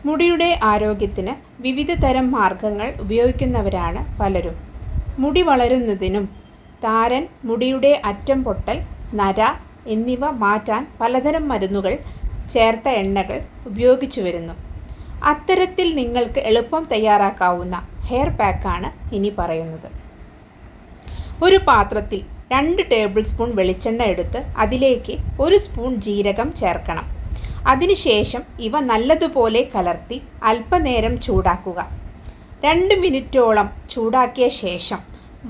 മുടിയുടെ ആരോഗ്യത്തിന് വിവിധ തരം മാർഗങ്ങൾ ഉപയോഗിക്കുന്നവരാണ് പലരും. മുടി വളരുന്നതിനും താരൻ, മുടിയുടെ അറ്റം പൊട്ടൽ, നര എന്നിവ മാറ്റാൻ പലതരം മരുന്നുകൾ ചേർത്ത എണ്ണകൾ ഉപയോഗിച്ചു വരുന്നു. അത്തരത്തിൽ നിങ്ങൾക്ക് എളുപ്പം തയ്യാറാക്കാവുന്ന ഹെയർ പാക്കാണ് ഇനി പറയുന്നത്. ഒരു പാത്രത്തിൽ 2 ടേബിൾ സ്പൂൺ വെളിച്ചെണ്ണ എടുത്ത് അതിലേക്ക് 1 സ്പൂൺ ജീരകം ചേർക്കണം. അതിനുശേഷം ഇവ നല്ലതുപോലെ കലർത്തി അല്പനേരം ചൂടാക്കുക. 2 മിനിറ്റോളം ചൂടാക്കിയ ശേഷം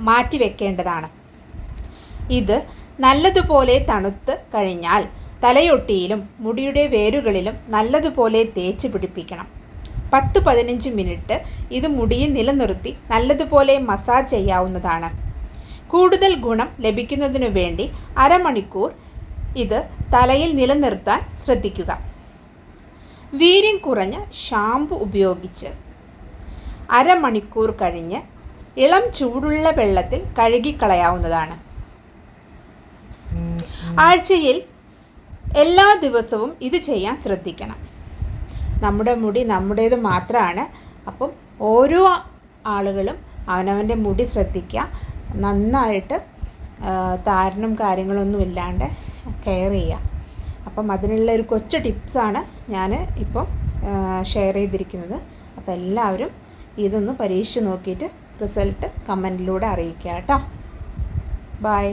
മാറ്റിവെക്കേണ്ടതാണ്. ഇത് നല്ലതുപോലെ തണുത്ത് കഴിഞ്ഞാൽ തലയൊട്ടിയിലും മുടിയുടെ വേരുകളിലും നല്ലതുപോലെ തേച്ച് പിടിപ്പിക്കണം. 10-15 മിനിറ്റ് ഇത് മുടിയിൽ നിലനിർത്തി നല്ലതുപോലെ മസാജ് ചെയ്യാവുന്നതാണ്. കൂടുതൽ ഗുണം ലഭിക്കുന്നതിനു വേണ്ടി അരമണിക്കൂർ ഇത് തലയിൽ നിലനിർത്താൻ ശ്രദ്ധിക്കുക. വീര്യം കുറഞ്ഞ ഷാമ്പു ഉപയോഗിച്ച് അരമണിക്കൂർ കഴിഞ്ഞ് ഇളം ചൂടുള്ള വെള്ളത്തിൽ കഴുകിക്കളയാവുന്നതാണ്. ആഴ്ചയിൽ എല്ലാ ദിവസവും ഇത് ചെയ്യാൻ ശ്രദ്ധിക്കണം. നമ്മുടെ മുടി നമ്മുടേത് മാത്രമാണ്. അപ്പം ഓരോ ആളുകളും അവനവൻ്റെ മുടി ശ്രദ്ധിക്കുക. നന്നായിട്ട് താരനും കാര്യങ്ങളൊന്നും ഇല്ലാണ്ട് കെയർ ചെയ്യുക. അപ്പം അതിനുള്ള ഒരു കൊച്ചു ടിപ്സാണ് ഞാൻ ഇപ്പം ഷെയർ ചെയ്തിരിക്കുന്നത്. അപ്പോൾ എല്ലാവരും ഇതൊന്ന് പരീക്ഷിച്ച് നോക്കിയിട്ട് റിസൾട്ട് കമൻറ്റിലൂടെ അറിയിക്കുക കേട്ടോ. ബൈ.